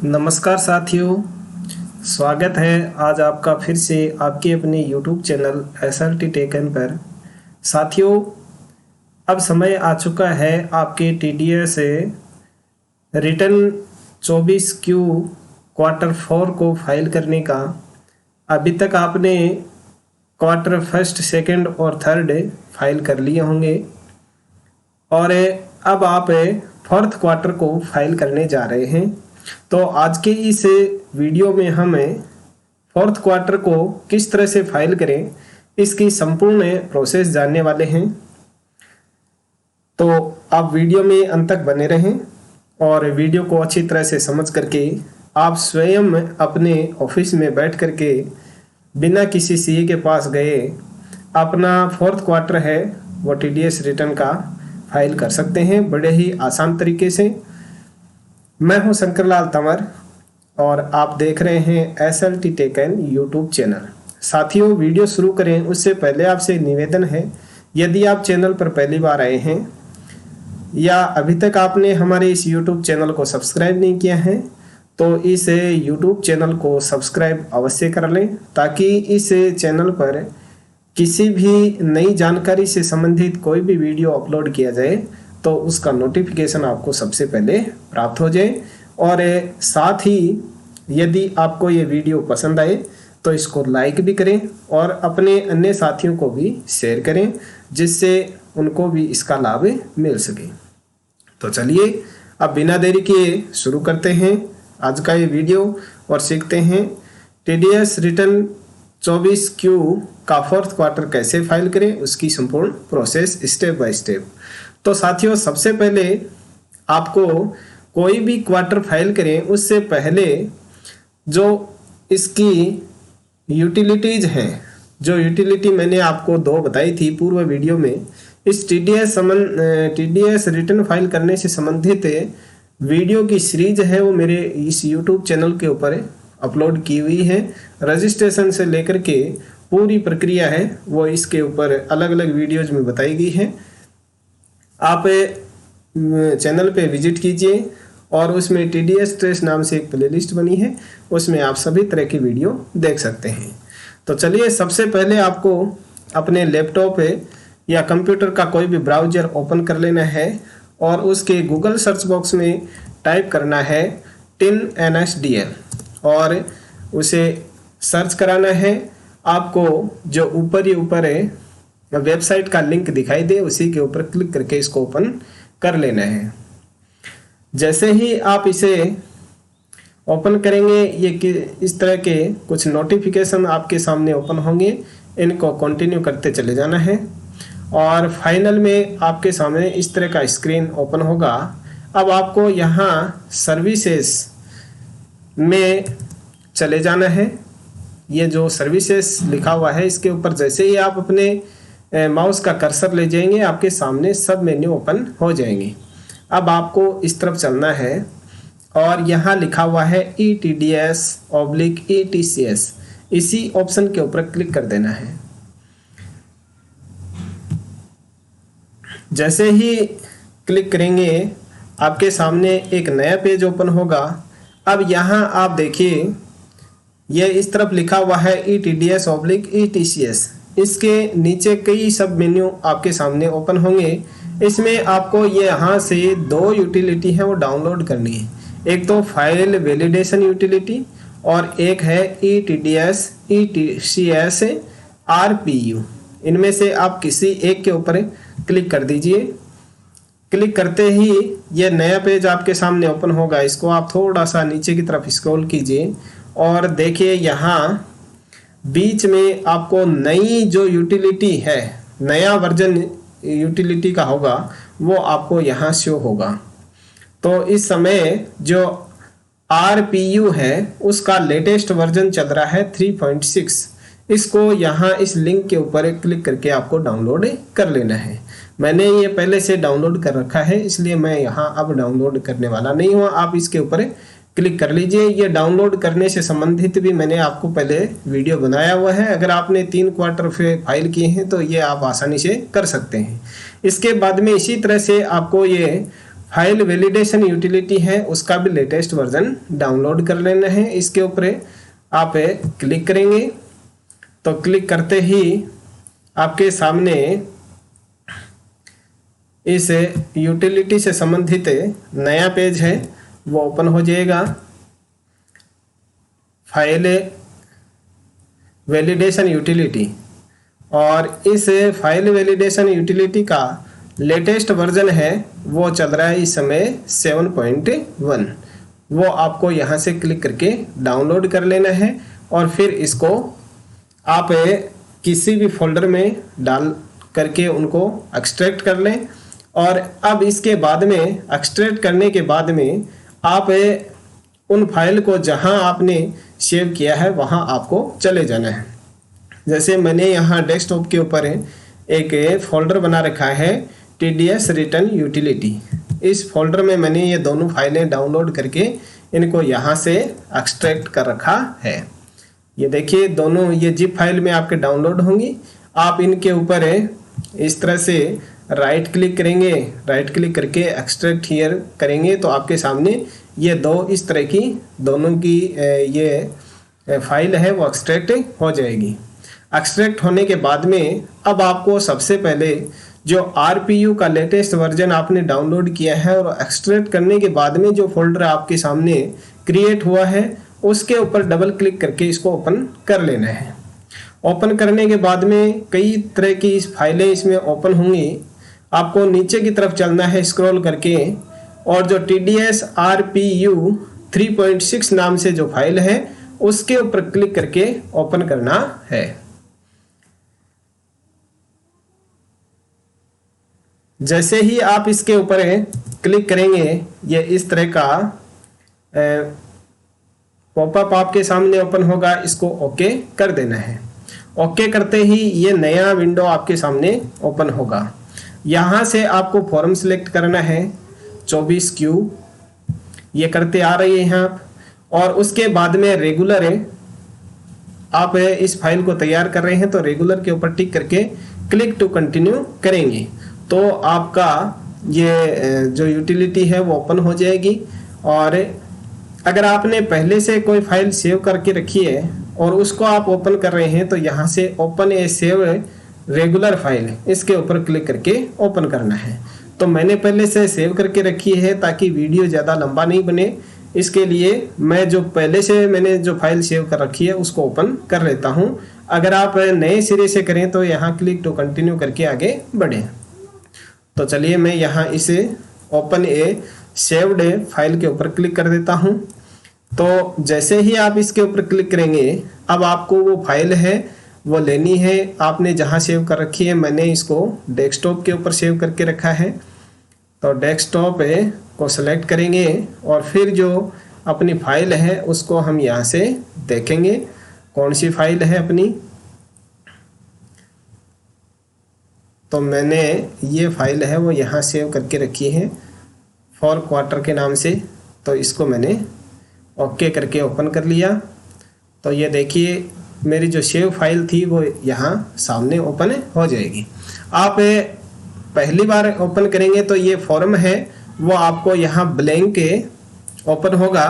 नमस्कार साथियों, स्वागत है आज आपका फिर से आपके अपने YouTube चैनल SLT टेकन पर। साथियों, अब समय आ चुका है आपके TDS रिटर्न 24Q क्वार्टर 4 को फाइल करने का। अभी तक आपने क्वार्टर फर्स्ट, सेकंड और थर्ड फाइल कर लिए होंगे और अब आप फोर्थ क्वार्टर को फाइल करने जा रहे हैं। तो आज के इस वीडियो में हम फोर्थ क्वार्टर को किस तरह से फाइल करें, इसकी संपूर्ण प्रोसेस जानने वाले हैं। तो आप वीडियो में अंत तक बने रहें और वीडियो को अच्छी तरह से समझ करके आप स्वयं अपने ऑफिस में बैठ करके बिना किसी सीए के पास गए अपना फोर्थ क्वार्टर है वो TDS रिटर्न का फाइल कर सकते हैं बड़े ही आसान तरीके से। मैं हूं शंकरलाल तंवर और आप देख रहे हैं SLT टेकन यूट्यूब चैनल। साथियों, वीडियो शुरू करें उससे पहले आपसे निवेदन है, यदि आप चैनल पर पहली बार आए हैं या अभी तक आपने हमारे इस यूट्यूब चैनल को सब्सक्राइब नहीं किया है तो इस यूट्यूब चैनल को सब्सक्राइब अवश्य कर लें, ताकि इस चैनल पर किसी भी नई जानकारी से संबंधित कोई भी वीडियो अपलोड किया जाए तो उसका नोटिफिकेशन आपको सबसे पहले प्राप्त हो जाए। और साथ ही यदि आपको ये वीडियो पसंद आए तो इसको लाइक भी करें और अपने अन्य साथियों को भी शेयर करें, जिससे उनको भी इसका लाभ मिल सके। तो चलिए अब बिना देरी किए शुरू करते हैं आज का ये वीडियो और सीखते हैं TDS रिटर्न 24Q का फोर्थ क्वार्टर कैसे फाइल करें, उसकी संपूर्ण प्रोसेस स्टेप बाय स्टेप। तो साथियों, सबसे पहले आपको कोई भी क्वार्टर फाइल करें उससे पहले जो इसकी यूटिलिटीज हैं, जो यूटिलिटी मैंने आपको 2 बताई थी पूर्व वीडियो में, इस TDS रिटर्न फाइल करने से संबंधित वीडियो की सीरीज है वो मेरे इस यूट्यूब चैनल के ऊपर अपलोड की हुई है। रजिस्ट्रेशन से लेकर के पूरी प्रक्रिया है वो इसके ऊपर अलग अलग वीडियोज में बताई गई है। आप चैनल पे विजिट कीजिए और उसमें TDS ट्रेस नाम से एक प्लेलिस्ट बनी है, उसमें आप सभी तरह की वीडियो देख सकते हैं। तो चलिए, सबसे पहले आपको अपने लैपटॉप या कंप्यूटर का कोई भी ब्राउज़र ओपन कर लेना है और उसके गूगल सर्च बॉक्स में टाइप करना है TINNSDL और उसे सर्च कराना है। आपको जो ऊपर वेबसाइट का लिंक दिखाई दे उसी के ऊपर क्लिक करके इसको ओपन कर लेना है। जैसे ही आप इसे ओपन करेंगे ये इस तरह के कुछ नोटिफिकेशन आपके सामने ओपन होंगे, इनको कंटिन्यू करते चले जाना है और फाइनल में आपके सामने इस तरह का स्क्रीन ओपन होगा। अब आपको यहाँ सर्विसेज में चले जाना है। ये जो सर्विसेज लिखा हुआ है इसके ऊपर जैसे ही आप अपने माउस का कर्सर ले जाएंगे आपके सामने सब मेन्यू ओपन हो जाएंगे। अब आपको इस तरफ चलना है और यहाँ लिखा हुआ है ETDS/ETCS, इसी ऑप्शन के ऊपर क्लिक कर देना है। जैसे ही क्लिक करेंगे आपके सामने एक नया पेज ओपन होगा। अब यहाँ आप देखिए ये इस तरफ लिखा हुआ है ETDS/ETCS, इसके नीचे कई सब मेन्यू आपके सामने ओपन होंगे। इसमें आपको ये यहाँ से 2 यूटिलिटी है वो डाउनलोड करनी है, एक तो फाइल वैलिडेशन यूटिलिटी और एक है ETDS/ETCS RPU। इनमें से आप किसी एक के ऊपर क्लिक कर दीजिए। क्लिक करते ही ये नया पेज आपके सामने ओपन होगा। इसको आप थोड़ा सा नीचे की तरफ स्क्रॉल कीजिए और देखिए यहाँ बीच में आपको नई जो यूटिलिटी है, नया वर्जन यूटिलिटी का होगा वो आपको यहाँ शो होगा। तो इस समय जो RPU है उसका लेटेस्ट वर्जन चल रहा है 3.6। इसको यहाँ इस लिंक के ऊपर क्लिक करके आपको डाउनलोड कर लेना है। मैंने ये पहले से डाउनलोड कर रखा है इसलिए मैं यहाँ अब डाउनलोड करने वाला नहीं हूँ। आप इसके ऊपर क्लिक कर लीजिए। ये डाउनलोड करने से संबंधित भी मैंने आपको पहले वीडियो बनाया हुआ है। अगर आपने 3 क्वार्टर फाइल किए हैं तो ये आप आसानी से कर सकते हैं। इसके बाद में इसी तरह से आपको ये फाइल वैलिडेशन यूटिलिटी है उसका भी लेटेस्ट वर्जन डाउनलोड कर लेना है। इसके ऊपर आप क्लिक करेंगे तो क्लिक करते ही आपके सामने इस यूटिलिटी से संबंधित नया पेज है वो ओपन हो जाएगा। फाइल वैलिडेशन यूटिलिटी, और इस फाइल वैलिडेशन यूटिलिटी का लेटेस्ट वर्जन है वो चल रहा है इस समय 7.1। वो आपको यहाँ से क्लिक करके डाउनलोड कर लेना है और फिर इसको आप किसी भी फोल्डर में डाल करके उनको एक्सट्रैक्ट कर लें। और अब इसके बाद में एक्सट्रैक्ट करने के बाद में आप उन फाइल को जहां आपने सेव किया है वहां आपको चले जाना है। जैसे मैंने यहाँ डेस्कटॉप के ऊपर एक फोल्डर बना रखा है TDS रिटर्न यूटिलिटी। इस फोल्डर में मैंने ये दोनों फाइलें डाउनलोड करके इनको यहाँ से एक्सट्रैक्ट कर रखा है। ये देखिए दोनों ये जिप फाइल में आपके डाउनलोड होंगी। आप इनके ऊपर इस तरह से राइट क्लिक करेंगे, राइट क्लिक करके एक्सट्रैक्ट हियर करेंगे तो आपके सामने ये दो इस तरह की दोनों की ये फाइल है वो एक्सट्रैक्ट हो जाएगी। एक्सट्रैक्ट होने के बाद में अब आपको सबसे पहले जो RPU का लेटेस्ट वर्जन आपने डाउनलोड किया है और एक्सट्रैक्ट करने के बाद में जो फोल्डर आपके सामने क्रिएट हुआ है उसके ऊपर डबल क्लिक करके इसको ओपन कर लेना है। ओपन करने के बाद में कई तरह की इस फाइलें इसमें ओपन होंगी। आपको नीचे की तरफ चलना है स्क्रॉल करके और जो TDS RPU 3.6 नाम से जो फाइल है उसके ऊपर क्लिक करके ओपन करना है। जैसे ही आप इसके ऊपर क्लिक करेंगे ये इस तरह का पॉपअप आपके सामने ओपन होगा। इसको ओके कर देना है। ओके करते ही ये नया विंडो आपके सामने ओपन होगा। यहाँ से आपको फॉर्म सिलेक्ट करना है 24Q, ये करते आ रही है यहाँ। और उसके बाद में रेगुलर आप इस फाइल को तैयार कर रहे हैं तो रेगुलर के ऊपर टिक करके क्लिक टू कंटिन्यू करेंगे तो आपका ये जो यूटिलिटी है वो ओपन हो जाएगी। और अगर आपने पहले से कोई फाइल सेव करके रखी है और उसको आप ओपन कर रहे हैं तो यहाँ से ओपन ए सेव रेगुलर फाइल इसके ऊपर क्लिक करके ओपन करना है। तो मैंने पहले से सेव करके रखी है ताकि वीडियो ज़्यादा लंबा नहीं बने, इसके लिए मैं जो पहले से मैंने जो फाइल सेव कर रखी है उसको ओपन कर लेता हूँ। अगर आप नए सिरे से करें तो यहाँ क्लिक टू कंटिन्यू करके आगे बढ़ें। तो चलिए मैं यहाँ इसे ओपन ए सेव्ड फाइल के ऊपर क्लिक कर देता हूँ। तो जैसे ही आप इसके ऊपर क्लिक करेंगे अब आपको वो फाइल है वो लेनी है आपने जहाँ सेव कर रखी है। मैंने इसको डेस्कटॉप के ऊपर सेव करके रखा है तो डेस्कटॉप को सेलेक्ट करेंगे और फिर जो अपनी फाइल है उसको हम यहाँ से देखेंगे कौन सी फाइल है अपनी। तो मैंने ये फाइल है वो यहाँ सेव करके रखी है 4 क्वार्टर के नाम से। तो इसको मैंने ओके करके ओपन कर लिया। तो ये देखिए मेरी जो सेव फाइल थी वो यहाँ सामने ओपन हो जाएगी। आप पहली बार ओपन करेंगे तो ये फॉर्म है वो आपको यहाँ ब्लैंक ओपन होगा।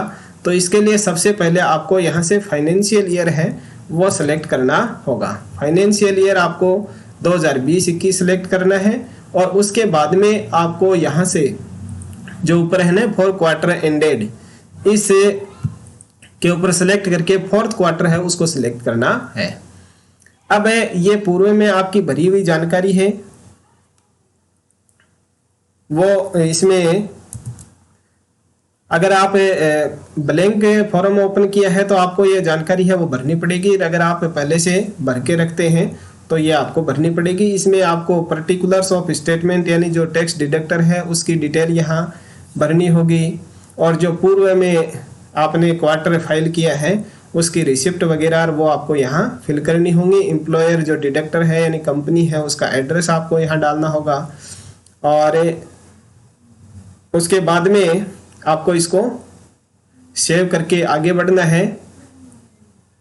तो इसके लिए सबसे पहले आपको यहाँ से फाइनेंशियल ईयर है वो सिलेक्ट करना होगा। फाइनेंशियल ईयर आपको 2020-21 सिलेक्ट करना है और उसके बाद में आपको यहाँ से जो ऊपर है ना 4 क्वार्टर एंडेड इस के ऊपर सेलेक्ट करके 4th क्वार्टर है उसको सिलेक्ट करना है। अब ये पूर्व में आपकी भरी हुई जानकारी है वो इसमें अगर आप ब्लैंक फॉर्म ओपन किया है तो आपको ये जानकारी है वो भरनी पड़ेगी। अगर आप पहले से भर के रखते हैं तो ये आपको भरनी पड़ेगी। इसमें आपको पर्टिकुलर्स ऑफ स्टेटमेंट यानी जो टैक्स डिडक्टर है उसकी डिटेल यहाँ भरनी होगी और जो पूर्व में आपने क्वार्टर फाइल किया है उसकी रिसिप्ट वगैरह वो आपको यहाँ फिल करनी होंगी। एम्प्लॉयर जो डिडक्टर है यानी कंपनी है उसका एड्रेस आपको यहाँ डालना होगा और उसके बाद में आपको इसको सेव करके आगे बढ़ना है।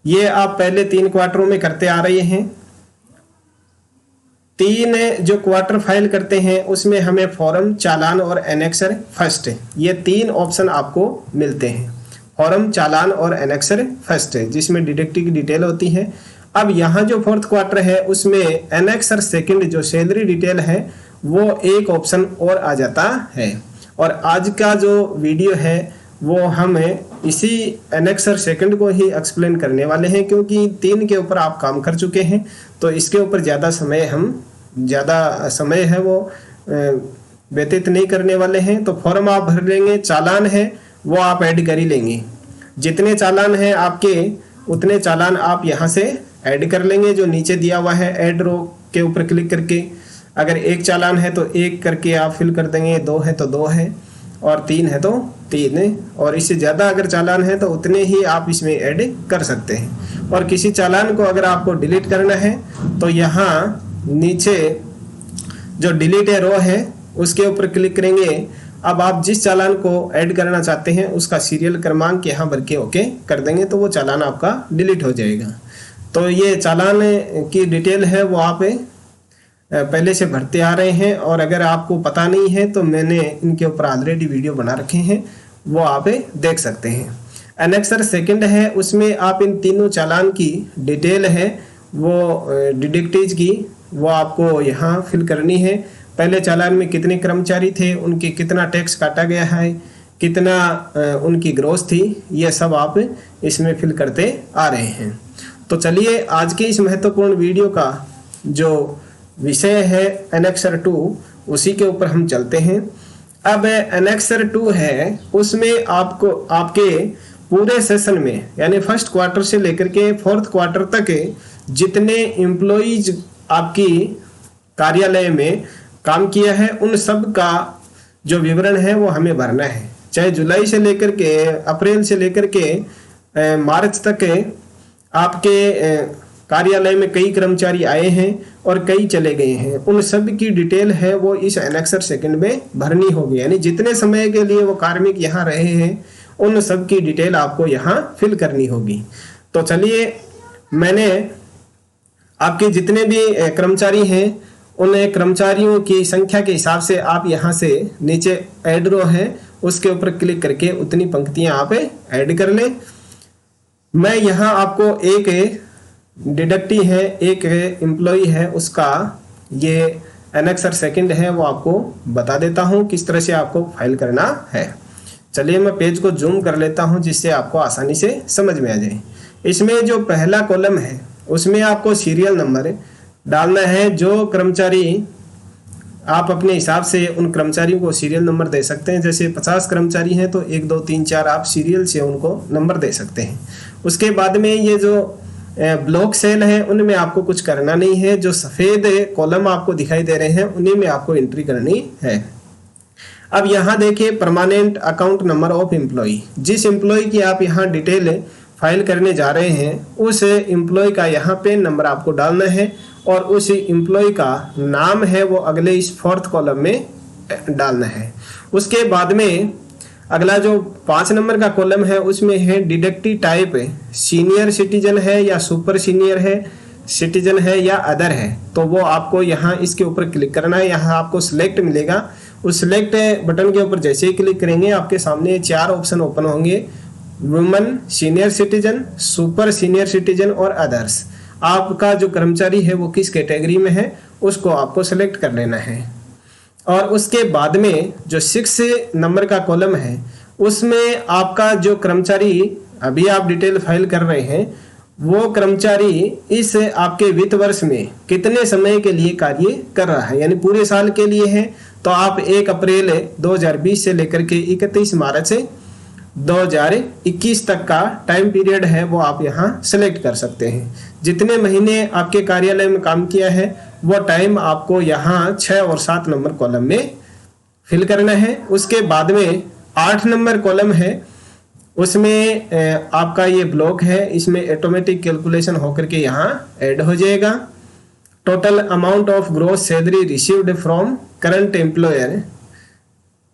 ये आप पहले 3 क्वार्टरों में करते आ रहे हैं। तीन जो क्वार्टर फाइल करते हैं उसमें हमें फॉर्म, चालान और एनेक्सर फर्स्ट, ये तीन ऑप्शन आपको मिलते हैं। फॉर्म, चालान और एनेक्सर फर्स्ट है जिसमें डिडक्टिव की डिटेल होती है। अब यहाँ जो फोर्थ क्वार्टर है उसमें एनेक्सर सेकंड जो सैलरी डिटेल है वो एक ऑप्शन और आ जाता है। और आज का जो वीडियो है वो हम इसी एनेक्सर सेकंड को ही एक्सप्लेन करने वाले हैं, क्योंकि तीन के ऊपर आप काम कर चुके हैं तो इसके ऊपर ज़्यादा समय है वो व्यतीत नहीं करने वाले हैं। तो फॉर्म आप भर लेंगे, चालान है वो आप ऐड कर ही लेंगे। जितने चालान हैं आपके उतने चालान आप यहाँ से ऐड कर लेंगे, जो नीचे दिया हुआ है ऐड रो के ऊपर क्लिक करके। अगर एक चालान है तो एक करके आप फिल कर देंगे, दो है तो दो है, और तीन है तो तीन है, और इससे ज़्यादा अगर चालान है तो उतने ही आप इसमें ऐड कर सकते हैं। और किसी चालान को अगर आपको डिलीट करना है तो यहाँ नीचे जो डिलीट रो है उसके ऊपर क्लिक करेंगे। अब आप जिस चालान को ऐड करना चाहते हैं उसका सीरियल क्रमांक यहाँ भर के ओके कर देंगे तो वो चालान आपका डिलीट हो जाएगा। तो ये चालान की डिटेल है वो आप पहले से भरते आ रहे हैं, और अगर आपको पता नहीं है तो मैंने इनके ऊपर ऑलरेडी वीडियो बना रखे हैं, वो आप देख सकते हैं। एनेक्सर सेकंड है उसमें आप इन तीनों चालान की डिटेल है वो डिडक्टिव की वो आपको यहाँ फिल करनी है। पहले चालान में कितने कर्मचारी थे, उनके कितना टैक्स काटा गया है, कितना उनकी ग्रोथ थी, ये सब आप इसमें फिल करते आ रहे हैं। तो चलिए आज के इस महत्वपूर्ण वीडियो का जो विषय है एनेक्सर 2 उसी के ऊपर हम चलते हैं। अब एनेक्सर 2 है उसमें आपको आपके पूरे सेशन में यानी फर्स्ट क्वार्टर से लेकर के फोर्थ क्वार्टर तक जितने एम्प्लॉइज आपकी कार्यालय में काम किया है उन सब का जो विवरण है वो हमें भरना है। चाहे जुलाई से लेकर के अप्रैल से लेकर के मार्च तक आपके कार्यालय में कई कर्मचारी आए हैं और कई चले गए हैं, उन सब की डिटेल है वो इस एनेक्सर सेकंड में भरनी होगी। यानी जितने समय के लिए वो कार्मिक यहाँ रहे हैं उन सब की डिटेल आपको यहाँ फिल करनी होगी। तो चलिए मैंने आपके जितने भी कर्मचारी हैं उन कर्मचारियों की संख्या के हिसाब से आप यहाँ से नीचे ऐड रो है उसके ऊपर क्लिक करके उतनी पंक्तियाँ आप ऐड कर लें। मैं यहाँ आपको एक डिडक्टिव है, एक एम्प्लॉई है, उसका ये एनेक्सर सेकंड है वो आपको बता देता हूँ किस तरह से आपको फाइल करना है। चलिए मैं पेज को जूम कर लेता हूँ जिससे आपको आसानी से समझ में आ जाए। इसमें जो पहला कॉलम है उसमें आपको सीरियल नंबर डालना है। जो कर्मचारी आप अपने हिसाब से उन कर्मचारियों को सीरियल नंबर दे सकते हैं। जैसे 50 कर्मचारी हैं तो 1 2 3 4 आप सीरियल से उनको नंबर दे सकते हैं। उसके बाद में ये जो ब्लॉक सेल है उनमें आपको कुछ करना नहीं है। जो सफ़ेद कॉलम आपको दिखाई दे रहे हैं उन्हीं में आपको एंट्री करनी है। अब यहाँ देखिए permanent account number of employee, जिस एम्प्लॉय की आप यहाँ डिटेल फाइल करने जा रहे हैं उस एम्प्लॉय का यहाँ पे नंबर आपको डालना है, और उस एम्प्लॉय का नाम है वो अगले इस फोर्थ कॉलम में डालना है। उसके बाद में अगला जो 5 नंबर का कॉलम है उसमें है डिडक्टिव टाइप, सीनियर सिटीजन है या सुपर सीनियर है, सिटीजन है या अदर है, तो वो आपको यहाँ इसके ऊपर क्लिक करना है। यहाँ आपको सिलेक्ट मिलेगा, उस सिलेक्ट बटन के ऊपर जैसे ही क्लिक करेंगे आपके सामने 4 ऑप्शन ओपन होंगे, women, senior citizen, super senior citizen और अदर्स। आपका जो कर्मचारी है वो किस कैटेगरी में है उसको आपको सेलेक्ट कर लेना है। और उसके बाद में जो 6 नंबर का कॉलम है उसमें आपका जो कर्मचारी अभी आप डिटेल फाइल कर रहे हैं वो कर्मचारी इस आपके वित्त वर्ष में कितने समय के लिए कार्य कर रहा है। यानी पूरे साल के लिए है तो आप 1 अप्रैल 2020 से लेकर के 31 मार्च 2021 तक का टाइम पीरियड है वो आप यहाँ सेलेक्ट कर सकते हैं। जितने महीने आपके कार्यालय में काम किया है वो टाइम आपको यहाँ 6 और 7 नंबर कॉलम में फिल करना है। उसके बाद में 8 नंबर कॉलम है उसमें आपका ये ब्लॉक है, इसमें ऑटोमेटिक कैलकुलेशन होकर के यहाँ ऐड हो जाएगा। Total amount of gross salary received from current employer,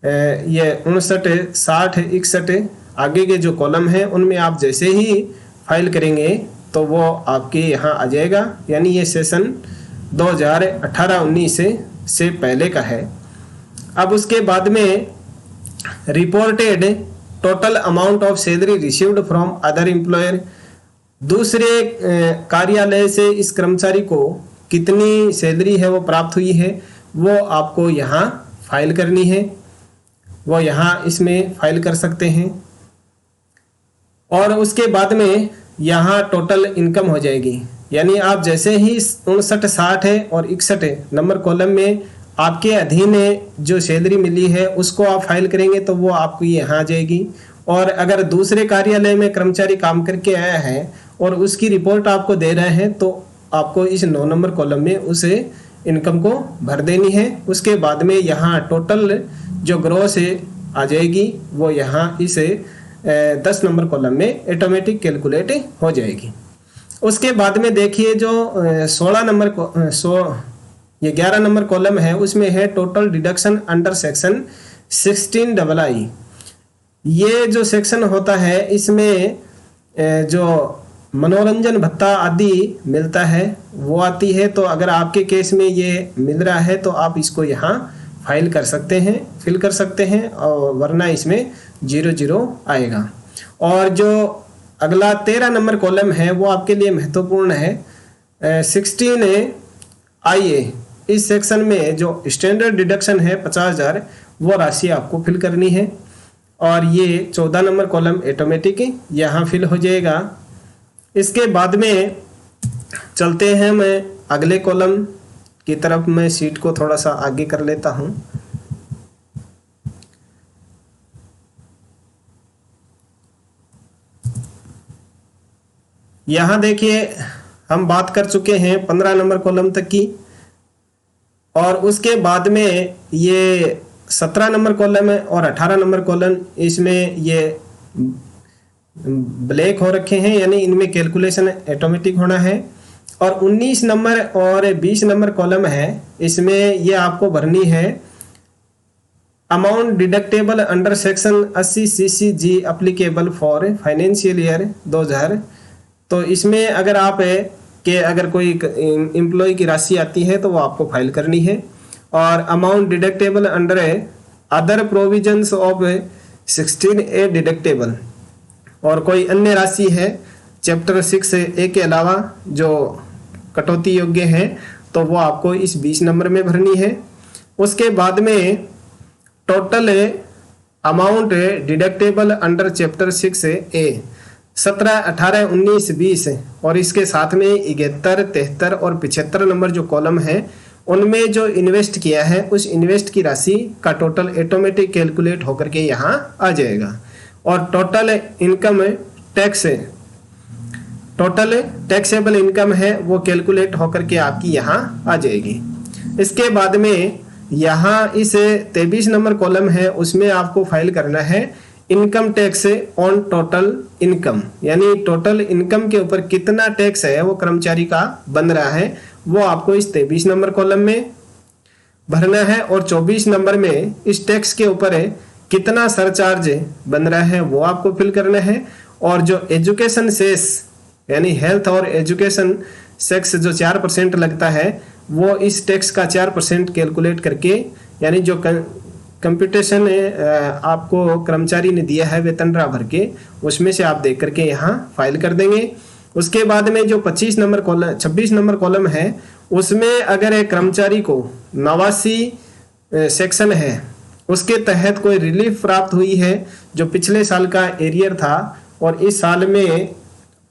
ये 59, 60, 61 आगे के जो कॉलम है उनमें आप जैसे ही फाइल करेंगे तो वो आपके यहाँ आ जाएगा। यानी ये सेशन 2018-19 से पहले का है। अब उसके बाद में reported total amount of salary received from other employer, दूसरे कार्यालय से इस कर्मचारी को कितनी सैलरी है वो प्राप्त हुई है, वो आपको यहाँ फाइल करनी है, वो यहाँ इसमें फाइल कर सकते हैं। और उसके बाद में यहाँ टोटल इनकम हो जाएगी, यानी आप जैसे ही 59, 60 और 61 नंबर कॉलम में आपके अधीन जो सैलरी मिली है उसको आप फाइल करेंगे तो वो आपको यहाँ आ जाएगी। और अगर दूसरे कार्यालय में कर्मचारी काम करके आया है और उसकी रिपोर्ट आपको दे रहे हैं तो आपको इस 9 नंबर कॉलम में उसे इनकम को भर देनी है। उसके बाद में यहाँ टोटल जो ग्रॉस आ जाएगी वो यहाँ इसे 10 नंबर कॉलम में ऑटोमेटिक कैलकुलेट हो जाएगी। उसके बाद में देखिए जो 11 नंबर कॉलम है उसमें है total deduction under section 16II। ये जो सेक्शन होता है इसमें जो मनोरंजन भत्ता आदि मिलता है वो आती है। तो अगर आपके केस में ये मिल रहा है तो आप इसको यहाँ फाइल कर सकते हैं, फिल कर सकते हैं, और वरना इसमें 00 आएगा। और जो अगला 13 नंबर कॉलम है वो आपके लिए महत्वपूर्ण है। 16IA, इस सेक्शन में जो स्टैंडर्ड डिडक्शन है 50,000 वो राशि आपको फिल करनी है। और ये 14 नंबर कॉलम ऑटोमेटिक यहाँ फिल हो जाएगा। इसके बाद में चलते हैं, मैं अगले कॉलम की तरफ मैं शीट को थोड़ा सा आगे कर लेता हूँ। यहाँ देखिए हम बात कर चुके हैं 15 नंबर कॉलम तक की, और उसके बाद में ये 17 नंबर कॉलम है और 18 नंबर कॉलम, इसमें ये ब्लैक हो रखे हैं, यानी इनमें कैलकुलेशन ऑटोमेटिक होना है। और 19 नंबर और 20 नंबर कॉलम है, इसमें ये आपको भरनी है amount deductible under section 80 CCG applicable for financial year 2000। तो इसमें अगर आप अगर कोई एम्प्लॉय की राशि आती है तो वो आपको फाइल करनी है। और amount deductible under other provisions of 16A deductible, और कोई अन्य राशि है चैप्टर 6A के अलावा जो कटौती योग्य है तो वो आपको इस 20 नंबर में भरनी है। उसके बाद में total amount deductible under chapter 6A 17, 18, 19, 20 और इसके साथ में 71, 73 और 75 नंबर जो कॉलम है उनमें जो इन्वेस्ट किया है उस इन्वेस्ट की राशि का टोटल ऑटोमेटिक कैलकुलेट होकर के यहाँ आ जाएगा। और total income total taxable income है वो कैलकुलेट होकर के आपकी यहाँ आ जाएगी। इसके बाद में यहाँ इस 23 नंबर कॉलम है उसमें आपको फाइल करना है income tax on total income, यानी टोटल इनकम के ऊपर कितना टैक्स है वो कर्मचारी का बन रहा है वो आपको इस 23 नंबर कॉलम में भरना है। और 24 नंबर में इस टैक्स के ऊपर कितना सरचार्ज बन रहा है वो आपको फिल करना है। और जो एजुकेशन सेस यानी हेल्थ और एजुकेशन सेक्स जो 4% लगता है वो इस टैक्स का 4% कैलकुलेट करके, यानी जो कंप्यूटेशन आपको कर्मचारी ने दिया है वेतन भर के उसमें से आप देख करके यहाँ फाइल कर देंगे। उसके बाद में जो 26 नंबर कॉलम है उसमें अगर एक कर्मचारी को 89 सेक्शन है उसके तहत कोई रिलीफ प्राप्त हुई है जो पिछले साल का एरियर था और इस साल में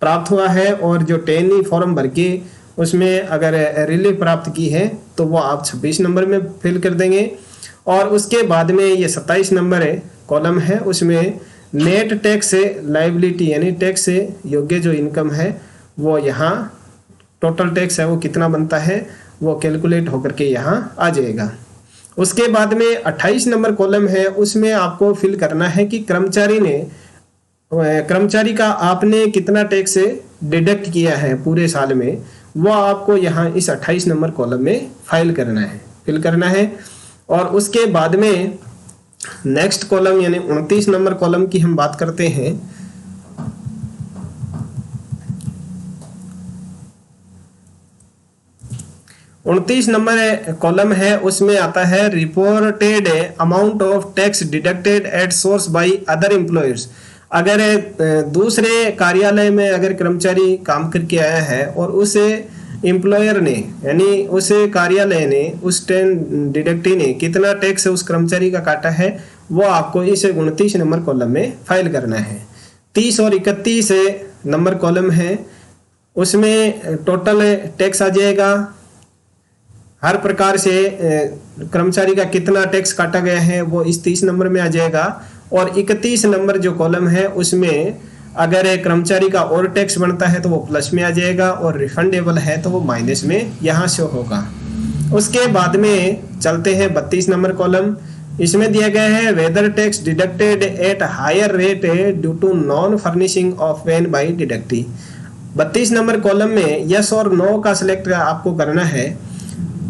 प्राप्त हुआ है, और जो 10 फॉर्म भर के उसमें अगर रिलीफ प्राप्त की है तो वो आप 26 नंबर में फिल कर देंगे। और उसके बाद में ये 27 नंबर कॉलम है उसमें नेट टैक्स लायबिलिटी यानी टैक्स योग्य जो इनकम है वो यहाँ टोटल टैक्स है वो कितना बनता है वो कैलकुलेट होकर के यहाँ आ जाएगा। उसके बाद में 28 नंबर कॉलम है उसमें आपको फिल करना है कि कर्मचारी का आपने कितना टैक्स डिडक्ट किया है पूरे साल में, वो आपको यहाँ इस 28 नंबर कॉलम में फिल करना है। और उसके बाद में नेक्स्ट कॉलम यानी 29 नंबर कॉलम की हम बात करते हैं। 29 नंबर कॉलम है, उसमें आता है reported amount of tax deducted at source by other employers. अगर दूसरे कार्यालय में अगर कर्मचारी काम करके आया है और उसे एम्प्लॉयर ने यानी उस कार्यालय ने उस डिडक्टी ने कितना टैक्स उस कर्मचारी का काटा है, वो आपको इस 29 नंबर कॉलम में फाइल करना है। 30 और 31 नंबर कॉलम है, उसमें टोटल टैक्स आ जाएगा, हर प्रकार से कर्मचारी का कितना टैक्स काटा गया है वो इस 30 नंबर में आ जाएगा। और 31 नंबर जो कॉलम है उसमें अगर कर्मचारी का और टैक्स बनता है तो वो प्लस में आ जाएगा और रिफंडेबल है तो वो माइनस में यहाँ शो होगा। उसके बाद में चलते हैं 32 नंबर कॉलम। इसमें दिया गया है whether tax deducted at higher rate due to non furnishing of PAN by deductee. 32 number column में यस और नो का सिलेक्ट आपको करना है।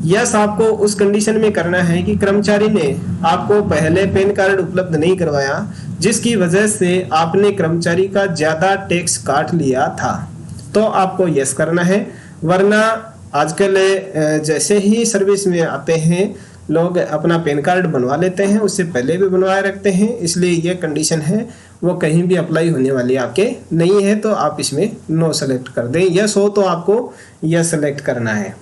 यस आपको उस कंडीशन में करना है कि कर्मचारी ने आपको पहले पैन कार्ड उपलब्ध नहीं करवाया, जिसकी वजह से आपने कर्मचारी का ज्यादा टैक्स काट लिया था, तो आपको यस करना है। वरना आजकल जैसे ही सर्विस में आते हैं लोग अपना पैन कार्ड बनवा लेते हैं, उससे पहले भी बनवाए रखते हैं, इसलिए ये कंडीशन है वो कहीं भी अप्लाई होने वाली आपके नहीं है, तो आप इसमें नो सेलेक्ट कर दें। यस हो तो आपको यस सेलेक्ट करना है।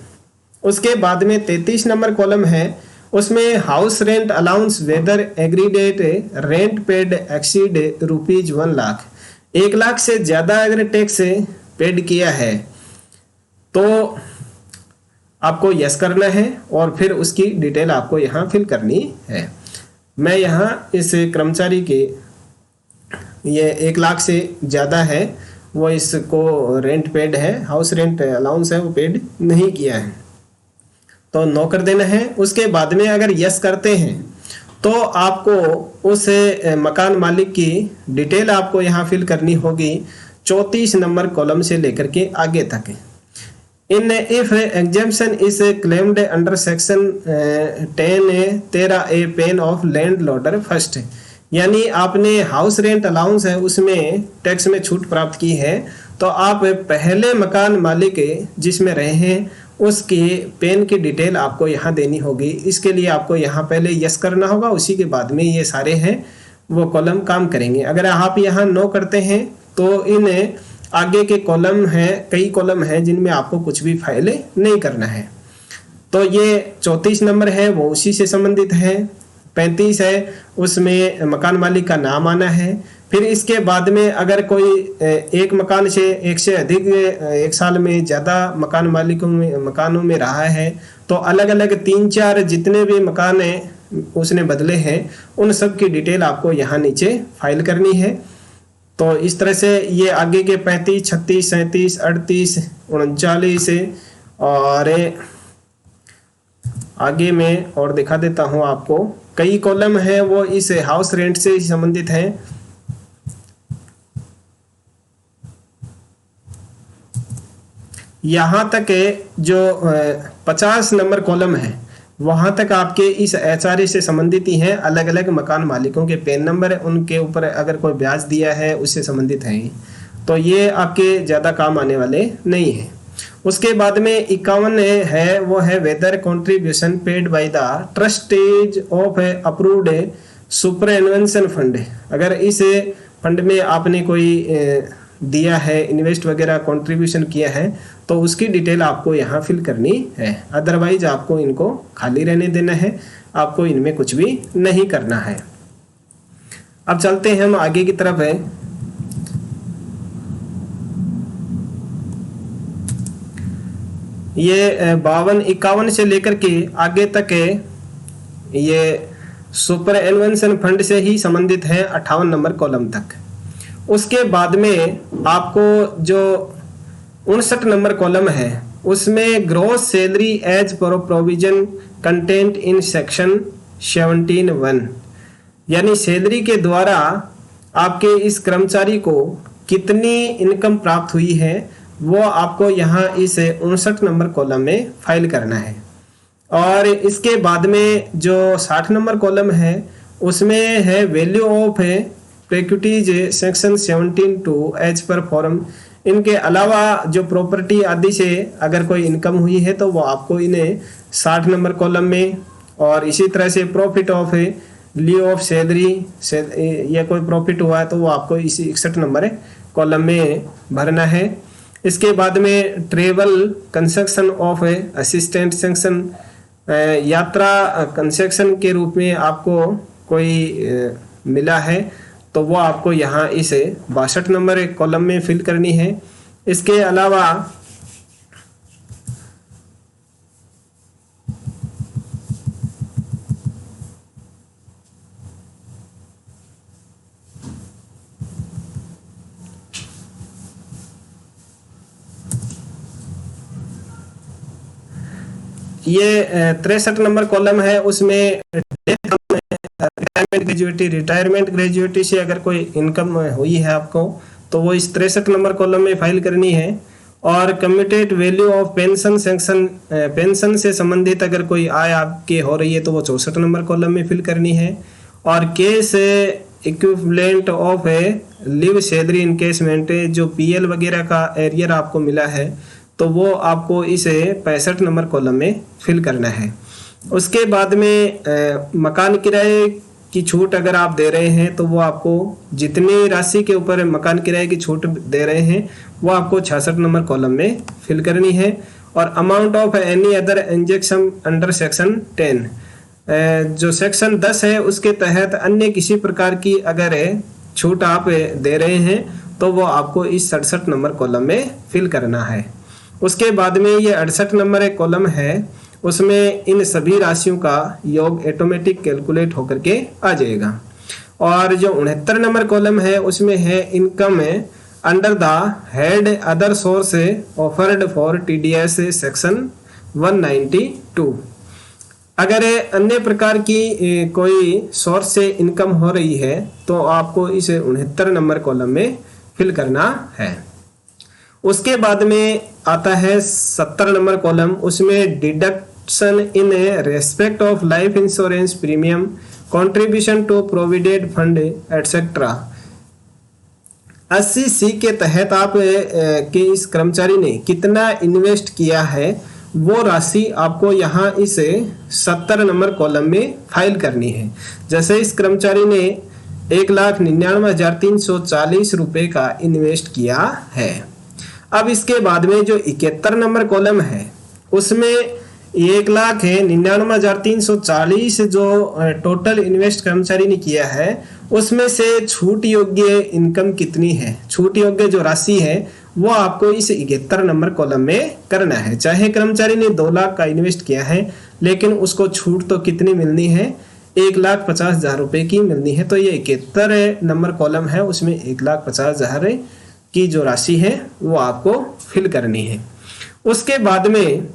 उसके बाद में 33 नंबर कॉलम है, उसमें house rent allowance whether aggregate rent paid exceed ₹1 lakh. 1 lakh से ज्यादा अगर टैक्स पेड किया है तो आपको यस करना है और फिर उसकी डिटेल आपको यहाँ फिल करनी है। मैं यहाँ इस कर्मचारी के ये 1 लाख से ज़्यादा है वो इसको रेंट पेड है, हाउस रेंट अलाउंस है वो पेड नहीं किया है, तो नो कर देना है। उसके बाद में अगर यस करते हैं तो आपको उस मकान मालिक की डिटेल आपको यहाँ फिल करनी होगी 34 नंबर कॉलम से लेकर के आगे तक। In if exemption is claimed under section 10(13) a PAN of landlord first, यानी आपने हाउस रेंट अलाउंस है उसमें टैक्स में छूट प्राप्त की है, तो आप पहले मकान मालिक जिसमें रहे हैं उसके पेन की डिटेल आपको यहाँ देनी होगी। इसके लिए आपको यहाँ पहले यस करना होगा, उसी के बाद में ये सारे हैं वो कॉलम काम करेंगे। अगर आप यहाँ नो करते हैं तो इन आगे के कॉलम हैं, कई कॉलम हैं जिनमें आपको कुछ भी फाइल नहीं करना है। तो ये 34 नंबर है वो उसी से संबंधित है। 35 है उसमें मकान मालिक का नाम आना है। फिर इसके बाद में अगर कोई एक मकान से एक से अधिक एक साल में ज़्यादा मकानों में रहा है तो अलग अलग 3-4 जितने भी मकान हैं उसने बदले हैं उन सब की डिटेल आपको यहाँ नीचे फाइल करनी है। तो इस तरह से ये आगे के 35, 36, 37, 38, 39 और आगे में और दिखा देता हूँ आपको, कई कॉलम हैं वो इस हाउस रेंट से संबंधित हैं। यहाँ तक जो 50 नंबर कॉलम है वहाँ तक आपके इस HRA से संबंधित ही हैं। अलग अलग मकान मालिकों के पेन नंबर उनके ऊपर अगर कोई ब्याज दिया है उससे संबंधित हैं, तो ये आपके ज़्यादा काम आने वाले नहीं हैं। उसके बाद में 51 है वो है whether contribution paid by the trustees of approved superannuation fund. अगर इस फंड में आपने कोई दिया है, इन्वेस्ट वगैरह कंट्रीब्यूशन किया है, तो उसकी डिटेल आपको यहाँ फिल करनी है। अदरवाइज आपको इनको खाली रहने देना है, आपको इनमें कुछ भी नहीं करना है। अब चलते हैं हम आगे की तरफ है। ये 52-51 से लेकर के आगे तक है ये सुपर एनुवेंशन फंड से ही संबंधित है 58 नंबर कॉलम तक। उसके बाद में आपको जो 59 नंबर कॉलम है उसमें gross salary as per provision contained in section 17(1), यानी सैलरी के द्वारा आपके इस कर्मचारी को कितनी इनकम प्राप्त हुई है वो आपको यहाँ इस 59 नंबर कॉलम में फाइल करना है। और इसके बाद में जो 60 नंबर कॉलम है उसमें है value of perquisites section 17(2) as पर फॉर्म इनके अलावा जो प्रॉपर्टी आदि से अगर कोई इनकम हुई है तो वो आपको इन्हें 60 नंबर कॉलम में, और इसी तरह से profit of leave of salary से या कोई प्रॉफिट हुआ है तो वो आपको इसी 61 नंबर कॉलम में भरना है। इसके बाद में travel concession of assistant section, यात्रा कंसेक्शन के रूप में आपको कोई मिला है तो वो आपको यहाँ इस 62 नंबर कॉलम में फिल करनी है। इसके अलावा ये 63 नंबर कॉलम है, उसमें रिटायरमेंट ग्रेजुएटी से अगर कोई इनकम हुई है आपको तो वो इस 63 नंबर कॉलम में फाइल करनी है। और commuted value of pension section, pension से संबंधित अगर कोई आय आपकी हो रही है तो वो 64 नंबर कॉलम में फिल करनी है। और case equivalent of live salary encasement, जो पीएल वगैरह का एरियर आपको मिला है तो वो आपको इसे 65 नंबर कॉलम में फिल करना है। उसके बाद में मकान किराए की छूट अगर आप दे रहे हैं तो वो आपको जितनी राशि के ऊपर मकान किराए की छूट दे रहे हैं वो आपको 66 नंबर कॉलम में फिल करनी है। और amount of any other injection under section 10, जो सेक्शन 10 है उसके तहत अन्य किसी प्रकार की अगर छूट आप दे रहे हैं तो वो आपको इस 67 नंबर कॉलम में फिल करना है। उसके बाद में ये 68 नंबर एक कॉलम है, उसमें इन सभी राशियों का योग ऑटोमेटिक कैलकुलेट होकर के आ जाएगा। और जो 69 नंबर कॉलम है उसमें है income under the head other source offered for TDS section 192। अगर अन्य प्रकार की कोई सोर्स से इनकम हो रही है तो आपको इसे 69 नंबर कॉलम में फिल करना है। उसके बाद में आता है 70 नंबर कॉलम, उसमें deduction in respect of life insurance premium, contribution to provident fund etcetera. 80C के तहत आप के इस कर्मचारी ने कितना इन्वेस्ट किया है वो राशि आपको यहाँ इस 70 नंबर कॉलम में फाइल करनी है। जैसे इस कर्मचारी ने 1,99,340 रुपये का इन्वेस्ट किया है। अब इसके बाद में जो 71 नंबर कॉलम है उसमें 1,99,340 जो टोटल इन्वेस्ट कर्मचारी ने किया है उसमें से छूट योग्य इनकम कितनी है, छूट योग्य जो राशि है वो आपको इस 71 नंबर कॉलम में करना है। चाहे कर्मचारी ने 2 लाख का इन्वेस्ट किया है लेकिन उसको छूट तो कितनी मिलनी है, 1,50,000 रुपये की मिलनी है। तो ये 71 नंबर कॉलम है, उसमें 1,50,000 की जो राशि है वो आपको फिल करनी है। उसके बाद में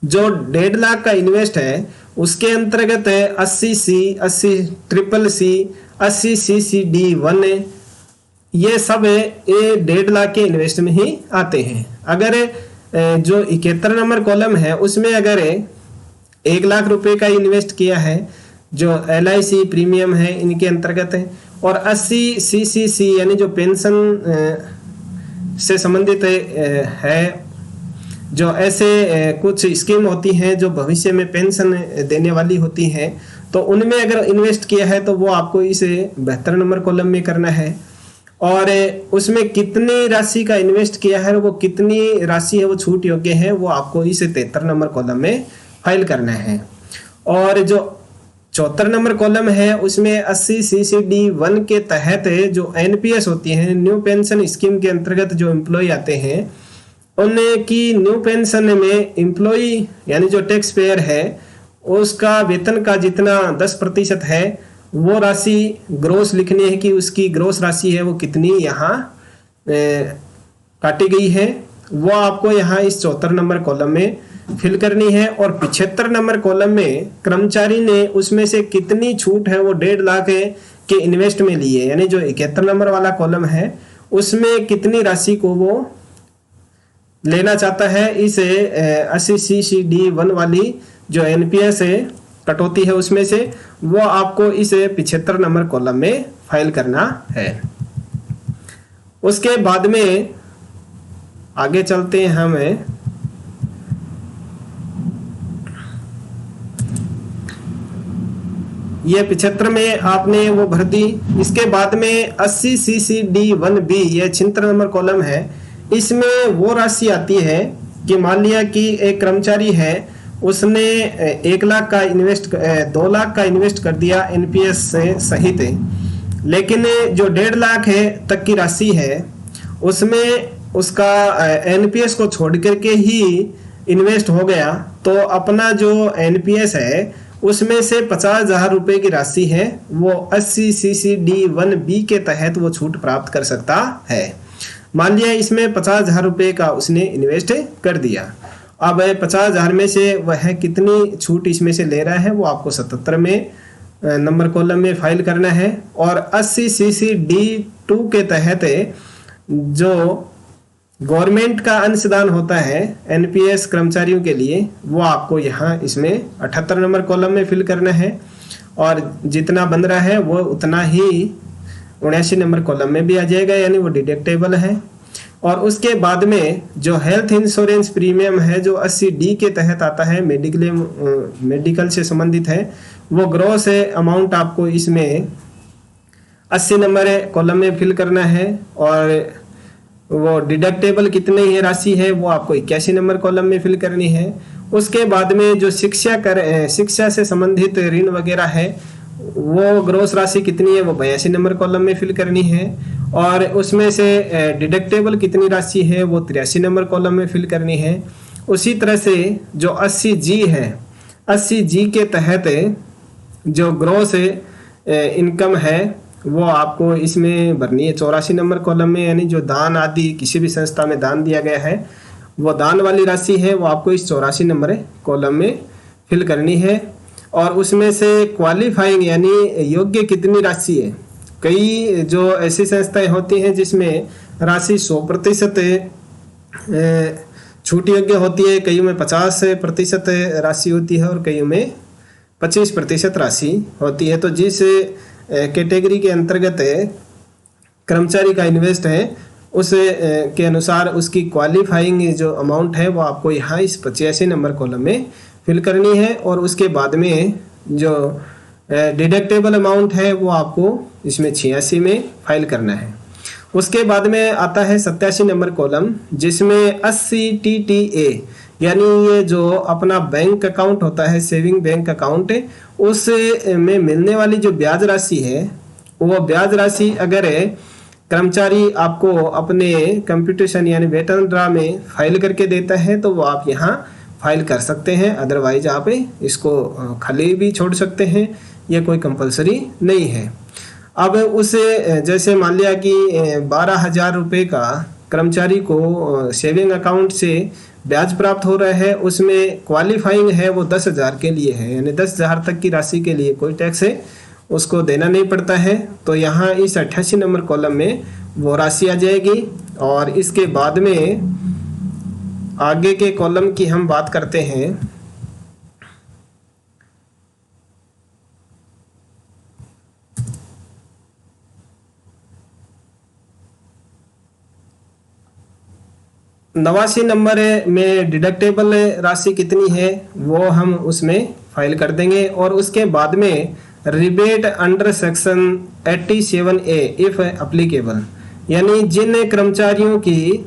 जो 1.5 लाख का इन्वेस्ट है उसके अंतर्गत है 80C, 80CCC, 80CCD1, ये सब ये 1.5 लाख के इन्वेस्ट में ही आते हैं। अगर जो 71 नंबर कॉलम है उसमें अगर 1 लाख रुपए का इन्वेस्ट किया है जो LIC प्रीमियम है इनके अंतर्गत है, और 80CCC यानी जो पेंशन से संबंधित है, जो ऐसे कुछ स्कीम होती हैं जो भविष्य में पेंशन देने वाली होती हैं, तो उनमें अगर इन्वेस्ट किया है तो वो आपको इसे 72 नंबर कॉलम में करना है। और उसमें कितनी राशि का इन्वेस्ट किया है, वो कितनी राशि है वो छूट योग्य है, वो आपको इसे 73 नंबर कॉलम में फाइल करना है। और जो 74 नंबर कॉलम है उसमें 80CCD1 के तहत जो NPS होती है, न्यू पेंशन स्कीम के अंतर्गत जो एम्प्लॉय आते हैं उनकी न्यू पेंशन में एम्प्लॉय यानी जो टैक्स पेयर है उसका वेतन का जितना 10% है वो राशि ग्रोस लिखनी है कि उसकी ग्रोस राशि है वो कितनी यहाँ काटी गई है, वो आपको यहाँ इस 74 नंबर कॉलम में फिल करनी है। और 75 नंबर कॉलम में कर्मचारी ने उसमें से कितनी छूट है वो 1.5 लाख के इन्वेस्ट में ली है, यानी जो 71 नंबर वाला कॉलम है उसमें कितनी राशि को वो लेना चाहता है, इस 80CCD1 वाली जो NPS है कटौती है उसमें से, वो आपको इस 75 नंबर कॉलम में फाइल करना है। उसके बाद में आगे चलते हैं हमें। ये 75 में आपने वो भर दी। इसके बाद में 80 CCD1B ये 76 नंबर कॉलम है। इसमें वो राशि आती है कि मान लिया कि एक कर्मचारी है, उसने 1 लाख का 2 लाख का इन्वेस्ट कर दिया एनपीएस से सहित, लेकिन जो 1.5 लाख है तक की राशि है उसमें उसका एनपीएस को छोड़ करके ही इन्वेस्ट हो गया, तो अपना जो एनपीएस है उसमें से 50,000 रुपए की राशि है वो 80 CCD1B के तहत वो छूट प्राप्त कर सकता है। मान लिया इसमें 50,000 रुपए का उसने इन्वेस्ट कर दिया। अब 50,000 में से वह कितनी छूट इसमें से ले रहा है वो आपको 77 में नंबर कॉलम में फाइल करना है। और 80 CCD2 के तहत जो गवर्नमेंट का अंशदान होता है एनपीएस कर्मचारियों के लिए, वो आपको यहाँ इसमें 78 नंबर कॉलम में फिल करना है, और जितना बन रहा है वो उतना ही 79 नंबर कॉलम में भी आ जाएगा, यानी वो डिडक्टेबल है। और उसके बाद में जो हेल्थ इंश्योरेंस प्रीमियम है जो 80D के तहत आता है, मेडिकल से संबंधित है, वो ग्रॉस अमाउंट आपको इसमें 80 नंबर कॉलम में फिल करना है। और वो डिडक्टेबल कितने ही राशि है वो आपको 81 नंबर कॉलम में फिल करनी है। उसके बाद में जो शिक्षा से संबंधित ऋण वगैरह है वो ग्रोस राशि कितनी है वो 82 नंबर कॉलम में फिल करनी है। और उसमें से डिडक्टेबल कितनी राशि है वो 83 नंबर कॉलम में फिल करनी है। उसी तरह से जो 80G है, 80G के तहत जो ग्रोस इनकम है वो आपको इसमें भरनी है 84 नंबर कॉलम में, यानी जो दान आदि किसी भी संस्था में दान दिया गया है वो दान वाली राशि है वो आपको इस 84 नंबर कॉलम में फिल करनी है। और उसमें से क्वालिफाइंग यानी योग्य कितनी राशि है, कई जो ऐसी संस्थाएं होती हैं जिसमें राशि 100% छूट योग्य होती है, कईयों में 50% राशि होती है और कईयों में 25% राशि होती है। तो जिस कैटेगरी के अंतर्गत कर्मचारी का इन्वेस्ट है उस के अनुसार उसकी क्वालिफाइंग जो अमाउंट है वो आपको यहाँ इस 85 नंबर कॉलम में फिल करनी है। और उसके बाद में जो डिडक्टेबल अमाउंट है वो आपको इसमें 86 में फाइल करना है। उसके बाद में आता है 87 नंबर कॉलम जिसमें 80 TTA यानी ये जो अपना बैंक अकाउंट होता है, सेविंग बैंक अकाउंट, उस में मिलने वाली जो ब्याज राशि है वो ब्याज राशि अगर कर्मचारी आपको अपने कंप्यूटेशन यानी वेतन ड्रा में फाइल करके देता है तो वो आप यहाँ फाइल कर सकते हैं, अदरवाइज आप इसको खाली भी छोड़ सकते हैं, ये कोई कंपलसरी नहीं है। अब उसे जैसे मान लिया कि 12,000 रुपये का कर्मचारी को सेविंग अकाउंट से ब्याज प्राप्त हो रहा है, उसमें क्वालिफाइंग है वो 10,000 के लिए है, यानी 10,000 तक की राशि के लिए कोई टैक्स है उसको देना नहीं पड़ता है। तो यहाँ इस 88 नंबर कॉलम में वो राशि आ जाएगी। और इसके बाद में आगे के कॉलम की हम बात करते हैं। नवासी नंबर में डिडक्टेबल राशि कितनी है वो हम उसमें फाइल कर देंगे। और उसके बाद में rebate under section 87A if applicable, यानी जिन कर्मचारियों की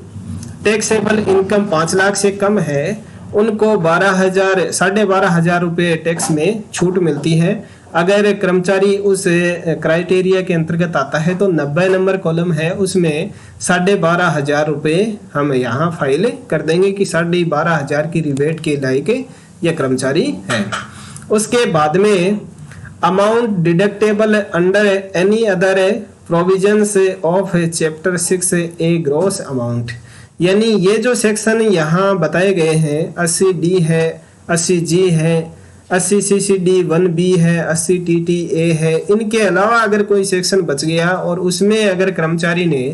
टैक्सेबल इनकम 5 लाख से कम है उनको 12,500 रुपये टैक्स में छूट मिलती है। अगर कर्मचारी उस क्राइटेरिया के अंतर्गत आता है तो 90 नंबर कॉलम है उसमें 12,500 रुपये हम यहाँ फाइल कर देंगे कि 12,500 की रिबेट के लायक यह कर्मचारी है। उसके बाद में amount deductible under any other provisions of chapter 6A gross amount, यानी ये जो सेक्शन यहाँ बताए गए हैं 80D है, 80G है, 80 CCD1B है, 80 TTA है, इनके अलावा अगर कोई सेक्शन बच गया और उसमें अगर कर्मचारी ने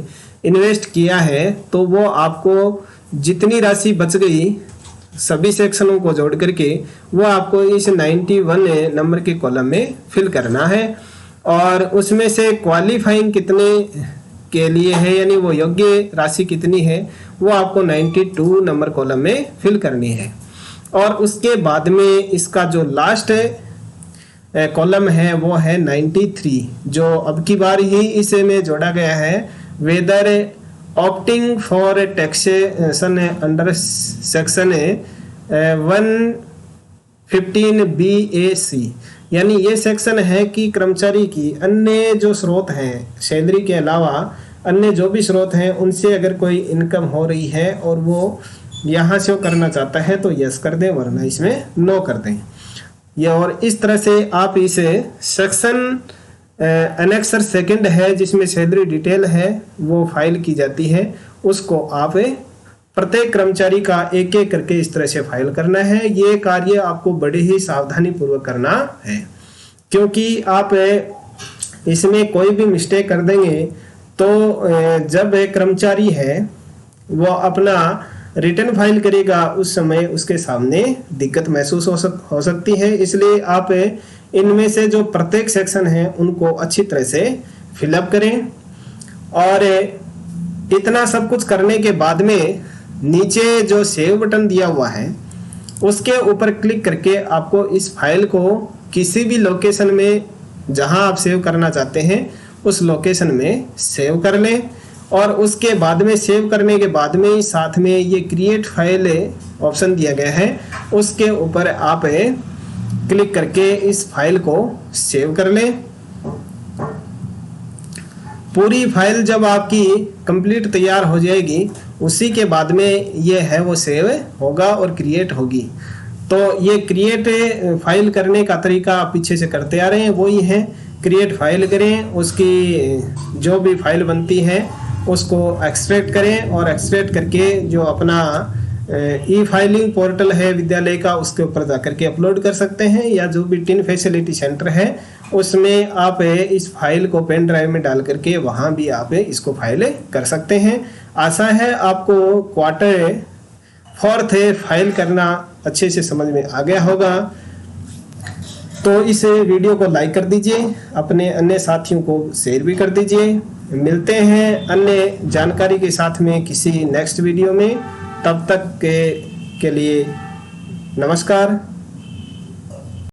इन्वेस्ट किया है तो वो आपको जितनी राशि बच गई सभी सेक्शनों को जोड़ करके वो आपको इस 91 नंबर के कॉलम में फिल करना है। और उसमें से क्वालिफाइंग कितने के लिए है, यानी वो योग्य राशि कितनी है वो आपको 92 नंबर कॉलम में फिल करनी है। और उसके बाद में इसका जो लास्ट कॉलम है वो है 93, जो अब की बार ही इसे में जोड़ा गया है। Whether opting for taxation under section 115BAC, यानी ये सेक्शन है कि कर्मचारी की अन्य जो स्रोत हैं, सैलरी के अलावा अन्य जो भी स्रोत हैं उनसे अगर कोई इनकम हो रही है और वो यहाँ से वो करना चाहता है तो यस कर दें, वरना इसमें नो कर दें। ये और इस तरह से आप इसे सेक्शन एनेक्सर सेकंड है जिसमें सैलरी डिटेल है वो फाइल की जाती है, उसको आप प्रत्येक कर्मचारी का एक एक करके इस तरह से फाइल करना है। ये कार्य आपको बड़े ही सावधानी पूर्वक करना है, क्योंकि आप इसमें कोई भी मिस्टेक कर देंगे तो जब एक कर्मचारी है वो अपना रिटर्न फाइल करेगा उस समय उसके सामने दिक्कत महसूस हो सकती है। इसलिए आप इनमें से जो प्रत्येक सेक्शन है उनको अच्छी तरह से फिलअप करें। और इतना सब कुछ करने के बाद में नीचे जो सेव बटन दिया हुआ है उसके ऊपर क्लिक करके आपको इस फाइल को किसी भी लोकेशन में जहां आप सेव करना चाहते हैं उस लोकेशन में सेव कर लें। और उसके बाद में सेव करने के बाद में साथ में ये क्रिएट फाइल ऑप्शन दिया गया है, उसके ऊपर आप क्लिक करके इस फाइल को सेव कर लें। पूरी फाइल जब आपकी कंप्लीट तैयार हो जाएगी उसी के बाद में ये है वो सेव होगा और क्रिएट होगी। तो ये क्रिएट फाइल करने का तरीका आप पीछे से करते आ रहे हैं, वही है क्रिएट फाइल करें, उसकी जो भी फाइल बनती है उसको एक्सट्रैक्ट करें और एक्सट्रैक्ट करके जो अपना ई फाइलिंग पोर्टल है विद्यालय का उसके ऊपर जाकर के अपलोड कर सकते हैं, या जो भी टिन फैसिलिटी सेंटर है उसमें आप इस फाइल को पेन ड्राइव में डाल करके वहाँ भी आप इसको फाइल कर सकते हैं। आशा है आपको क्वार्टर 4 फाइल करना अच्छे से समझ में आ गया होगा। तो इस वीडियो को लाइक कर दीजिए, अपने अन्य साथियों को शेयर भी कर दीजिए। मिलते हैं अन्य जानकारी के साथ में किसी नेक्स्ट वीडियो में, तब तक के लिए नमस्कार।